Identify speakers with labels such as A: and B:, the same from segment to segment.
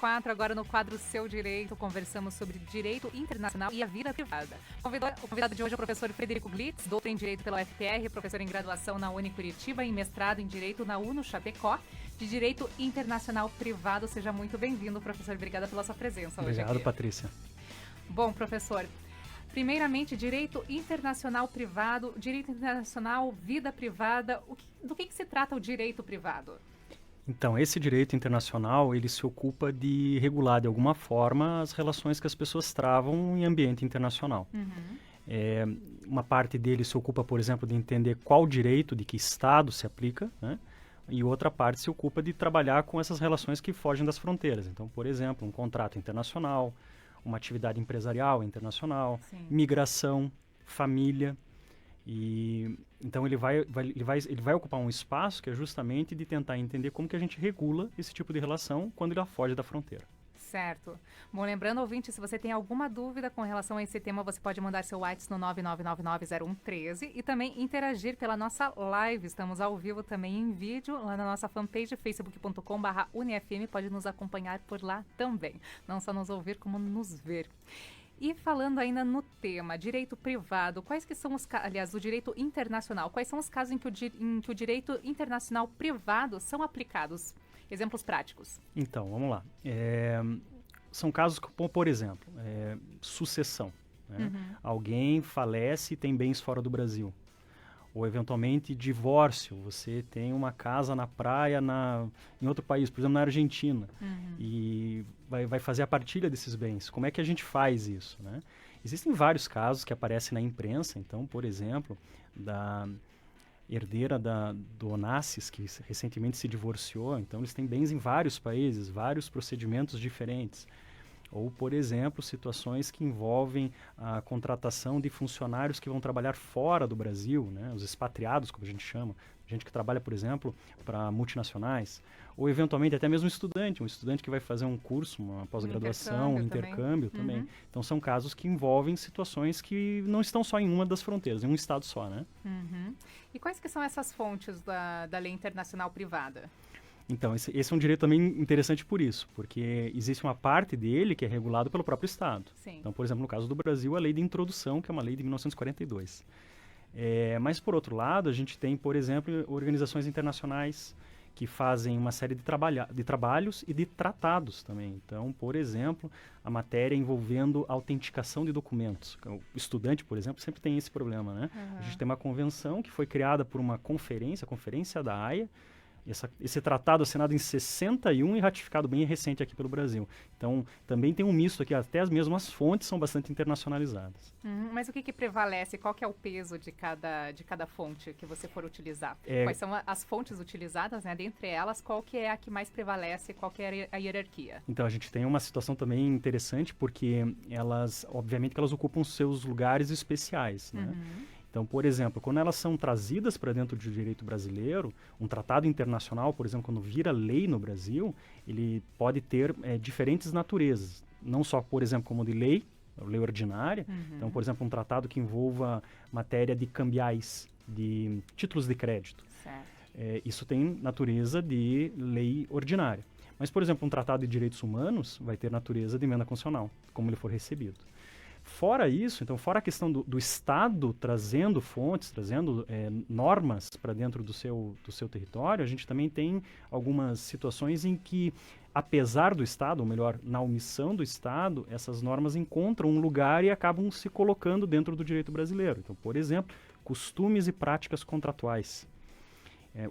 A: 4, agora no quadro Seu Direito, conversamos sobre direito internacional e a vida privada. O convidado de hoje é o professor Frederico Glitz, doutor em Direito pela UFPR, professor em graduação na Unicuritiba e mestrado em Direito na UNO Chapecó, de Direito Internacional Privado. Seja muito bem-vindo, professor. Obrigada pela sua presença hoje aqui.
B: Obrigado, Patrícia.
A: Bom, professor, primeiramente, direito internacional privado, direito internacional, vida privada. Do que se trata o direito privado?
B: Então, esse direito internacional, ele se ocupa de regular, de alguma forma, as relações que as pessoas travam em ambiente internacional. Uma parte dele se ocupa, por exemplo, de entender qual direito de que Estado se aplica, né? E outra parte se ocupa de trabalhar com essas relações que fogem das fronteiras. Então, por exemplo, um contrato internacional, uma atividade empresarial internacional,
A: Sim.
B: migração, família. E então ele vai ocupar um espaço que é justamente de tentar entender como que a gente regula esse tipo de relação quando ele foge da fronteira.
A: Certo. Bom, lembrando, ouvinte, se você tem alguma dúvida com relação a esse tema, você pode mandar seu WhatsApp no 99990113 e também interagir pela nossa live. Estamos ao vivo também em vídeo lá na nossa fanpage facebook.com/unifm. Pode nos acompanhar por lá também. Não só nos ouvir, como nos ver. E falando ainda no tema, direito privado, quais que são os aliás, o direito internacional, quais são os casos em que o direito internacional privado são aplicados? Exemplos práticos.
B: Então, vamos lá. São casos como, por exemplo, sucessão. Né? Alguém falece e tem bens fora do Brasil. Ou, eventualmente, divórcio. Você tem uma casa na praia em outro país, por exemplo, na Argentina. E vai fazer a partilha desses bens. Como é que a gente faz isso? Né? Existem vários casos que aparecem na imprensa. Então, por exemplo, da herdeira do Onassis, que recentemente se divorciou. Então, eles têm bens em vários países, vários procedimentos diferentes. Ou, por exemplo, situações que envolvem a contratação de funcionários que vão trabalhar fora do Brasil, né? Os expatriados, como a gente chama, gente que trabalha, por exemplo, para multinacionais, ou eventualmente até mesmo um estudante que vai fazer um curso, uma pós-graduação, um intercâmbio também. Então são casos que envolvem situações que não estão só em uma das fronteiras, em um estado só, né?
A: E quais que são essas fontes da lei internacional privada?
B: Então, esse é um direito também interessante por isso, porque existe uma parte dele que é regulado pelo próprio Estado.
A: Sim.
B: Então, por exemplo, no caso do Brasil, a Lei de Introdução, que é uma lei de 1942. Mas, por outro lado, a gente tem, por exemplo, organizações internacionais que fazem uma série de trabalhos e de tratados também. Então, por exemplo, a matéria envolvendo autenticação de documentos. O estudante, por exemplo, sempre tem esse problema, né? A gente tem uma convenção que foi criada por uma conferência, a Conferência da Haia. Esse tratado assinado em 61 e ratificado bem recente aqui pelo Brasil. Então, também tem um misto aqui, até as mesmas fontes são bastante internacionalizadas.
A: Mas o que prevalece? Qual que é o peso de cada fonte que você for utilizar? Quais são as fontes utilizadas, né? Dentre elas, qual que é a que mais prevalece? Qual que é a hierarquia?
B: Então, a gente tem uma situação também interessante, porque obviamente, que elas ocupam seus lugares especiais, né? Então, por exemplo, quando elas são trazidas para dentro do direito brasileiro, um tratado internacional, por exemplo, quando vira lei no Brasil, ele pode ter diferentes naturezas. Não só, por exemplo, como de lei ordinária. Então, por exemplo, um tratado que envolva matéria de cambiais, de títulos de crédito. Isso tem natureza de lei ordinária. Mas, por exemplo, um tratado de direitos humanos vai ter natureza de emenda constitucional, como ele for recebido. Fora isso, então, fora a questão do Estado trazendo fontes, trazendo normas para dentro do seu território, a gente também tem algumas situações em que, apesar do Estado, ou melhor, na omissão do Estado, essas normas encontram um lugar e acabam se colocando dentro do direito brasileiro. Então, por exemplo, costumes e práticas contratuais.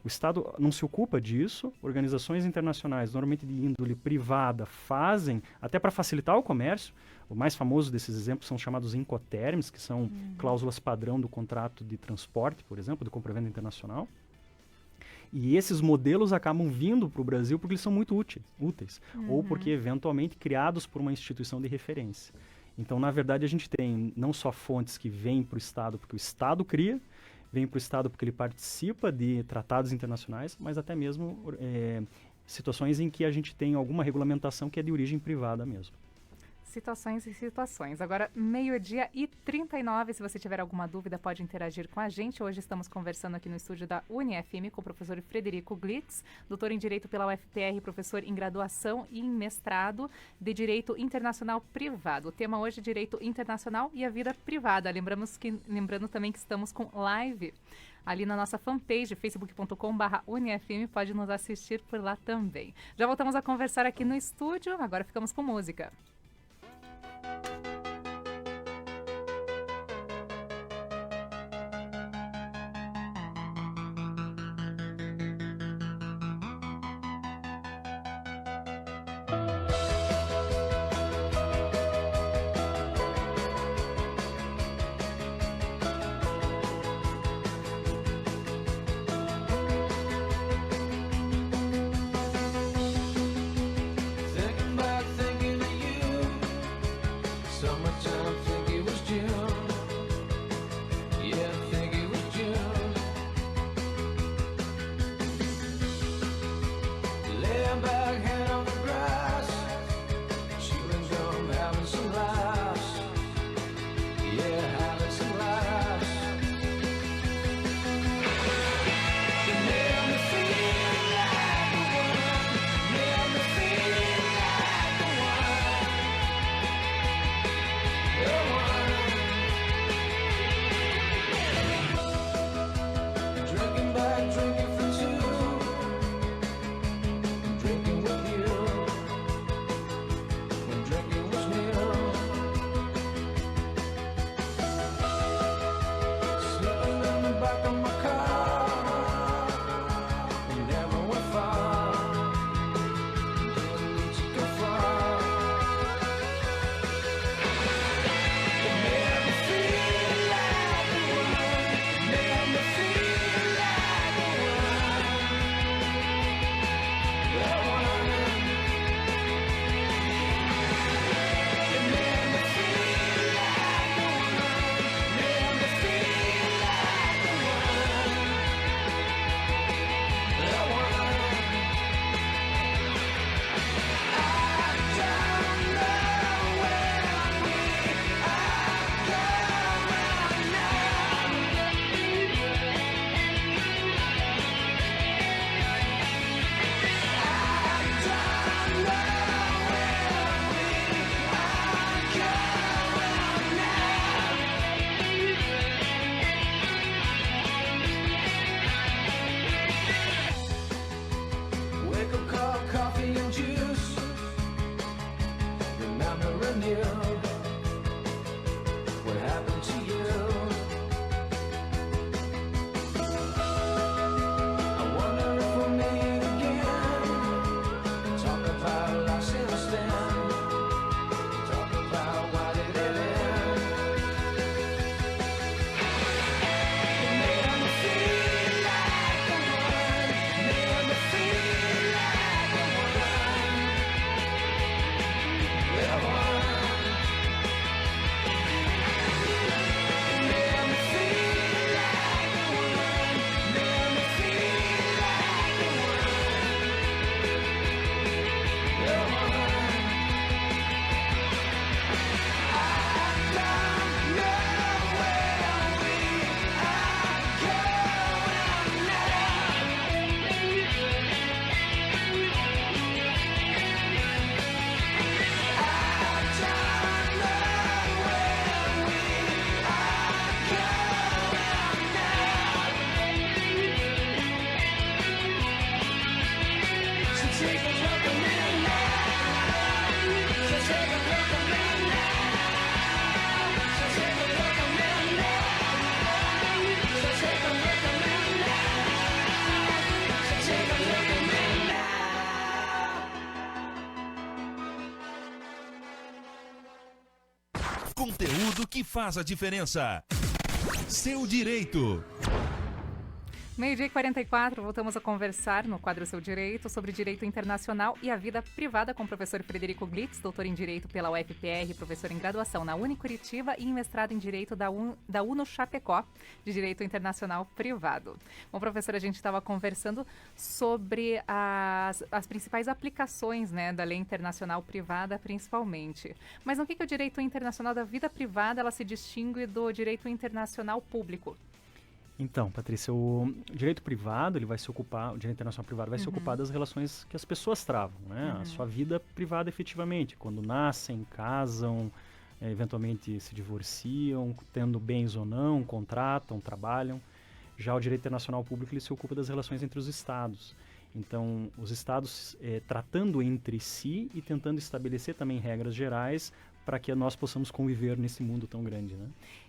B: O Estado não se ocupa disso, organizações internacionais, normalmente de índole privada, fazem, até para facilitar o comércio. O mais famoso desses exemplos são chamados Incoterms, que são cláusulas padrão do contrato de transporte, por exemplo, de compra-venda internacional. E esses modelos acabam vindo para o Brasil porque eles são muito úteis, ou porque, eventualmente, criados por uma instituição de referência. Então, na verdade, a gente tem não só fontes que vêm para o Estado porque o Estado cria, vem para o Estado porque ele participa de tratados internacionais, mas até mesmo situações em que a gente tem alguma regulamentação que é de origem privada mesmo.
A: situações e situações. Agora, 12h39, se você tiver alguma dúvida, pode interagir com a gente. Hoje estamos conversando aqui no estúdio da UniFM com o professor Frederico Glitz, doutor em Direito pela UFPR, professor em graduação e em mestrado de Direito Internacional Privado. O tema hoje é Direito Internacional e a Vida Privada. Lembrando também que estamos com live ali na nossa fanpage, facebook.com/UniFM, pode nos assistir por lá também. Já voltamos a conversar aqui no estúdio, agora ficamos com música.
C: Conteúdo que faz a diferença. Seu direito.
A: Meio-dia e 44, voltamos a conversar no quadro Seu Direito sobre direito internacional e a vida privada com o professor Frederico Glitz, doutor em Direito pela UFPR, professor em graduação na Unicuritiba e em mestrado em Direito da UNO Chapecó, de Direito Internacional Privado. Bom, professor, a gente estava conversando sobre as principais aplicações, né, da lei internacional privada, principalmente. Mas no que o direito internacional da vida privada ela se distingue do direito internacional público?
B: Então, Patrícia, o direito privado, ele vai se ocupar, o direito internacional privado vai se ocupar das relações que as pessoas travam, né? A sua vida privada efetivamente, quando nascem, casam, eventualmente se divorciam, tendo bens ou não, contratam, trabalham. Já o direito internacional público, ele se ocupa das relações entre os estados. Então, os estados tratando entre si e tentando estabelecer também regras gerais para que nós possamos conviver nesse mundo tão grande, né?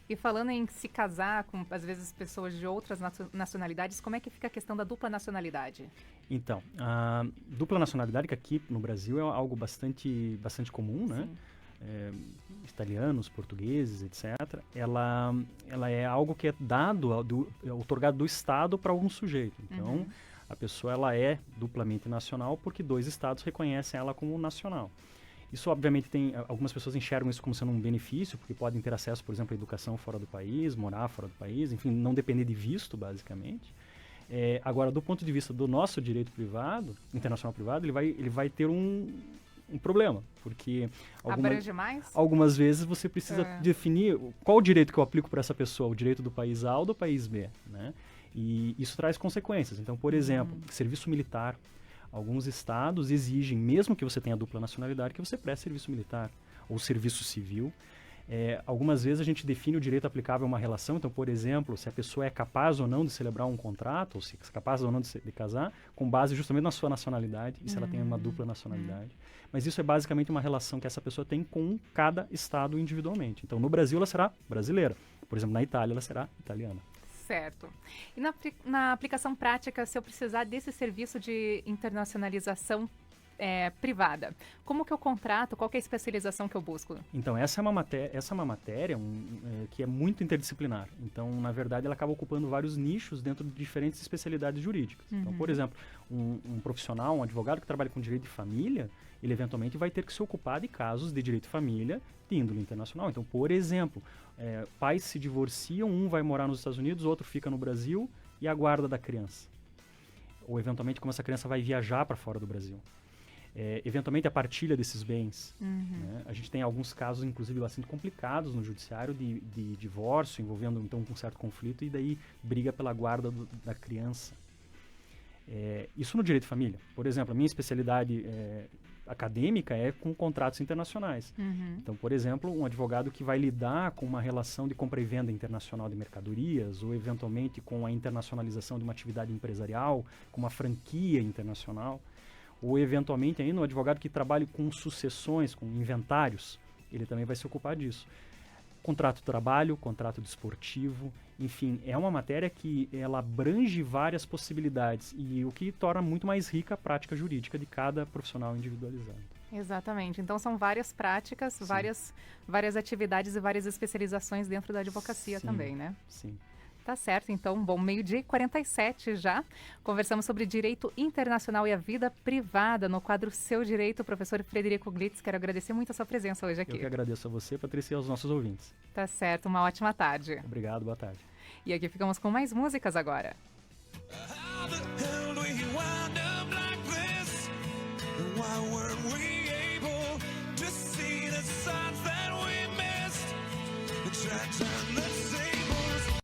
A: E falando em se casar com, às vezes, pessoas de outras nacionalidades, como é que fica a questão da dupla nacionalidade?
B: Então, a dupla nacionalidade, que aqui no Brasil é algo bastante comum, né? Italianos, portugueses, etc. Ela é algo que é dado, outorgado do Estado para algum sujeito. Então, a pessoa ela é duplamente nacional porque dois estados reconhecem ela como nacional. Isso, obviamente, algumas pessoas enxergam isso como sendo um benefício, porque podem ter acesso, por exemplo, à educação fora do país, morar fora do país, enfim, não depender de visto, basicamente. Agora, do ponto de vista do nosso direito privado, internacional privado, ele vai ter um problema, porque algumas vezes você precisa definir qual o direito que eu aplico para essa pessoa, o direito do país A ou do país B, né? E isso traz consequências. Então, por exemplo, serviço militar. Alguns estados exigem, mesmo que você tenha dupla nacionalidade, que você preste serviço militar ou serviço civil. Algumas vezes a gente define o direito aplicável a uma relação. Então, por exemplo, se a pessoa é capaz ou não de celebrar um contrato, ou se é capaz ou não de casar, com base justamente na sua nacionalidade, e se ela tem uma dupla nacionalidade. Mas isso é basicamente uma relação que essa pessoa tem com cada estado individualmente. Então, no Brasil, ela será brasileira. Por exemplo, na Itália, ela será italiana.
A: Certo. E na aplicação prática, se eu precisar desse serviço de internacionalização privada, como que eu contrato? Qual que é a especialização que eu busco?
B: Então, essa é uma matéria que é muito interdisciplinar. Então, na verdade, ela acaba ocupando vários nichos dentro de diferentes especialidades jurídicas. Então, por exemplo, um profissional, um advogado que trabalha com direito de família, ele eventualmente vai ter que se ocupar de casos de direito de família de índole internacional. Então, por exemplo, pais se divorciam, um vai morar nos Estados Unidos, o outro fica no Brasil e a guarda da criança. Ou, eventualmente, como essa criança vai viajar para fora do Brasil. Eventualmente, a partilha desses bens. Né? A gente tem alguns casos, inclusive, bastante complicados no judiciário de divórcio, envolvendo, então, um certo conflito, e daí briga pela guarda da criança. Isso no direito de família. Por exemplo, a minha especialidade acadêmica é com contratos internacionais. Então, por exemplo, um advogado que vai lidar com uma relação de compra e venda internacional de mercadorias, ou eventualmente com a internacionalização de uma atividade empresarial, com uma franquia internacional, ou eventualmente ainda um advogado que trabalhe com sucessões, com inventários, ele também vai se ocupar disso. Contrato de trabalho, contrato desportivo, enfim, é uma matéria que ela abrange várias possibilidades e o que torna muito mais rica a prática jurídica de cada profissional individualizado.
A: Exatamente. Então, são várias práticas, várias atividades e várias especializações dentro da advocacia também, né?
B: Sim.
A: Tá certo, então, bom, meio-dia e 47 já. Conversamos sobre direito internacional e a vida privada no quadro Seu Direito, professor Frederico Glitz. Quero agradecer muito a sua presença hoje aqui.
B: Eu que agradeço a você, Patrícia, e aos nossos ouvintes.
A: Tá certo, uma ótima tarde.
B: Obrigado, boa tarde.
A: E aqui ficamos com mais músicas agora.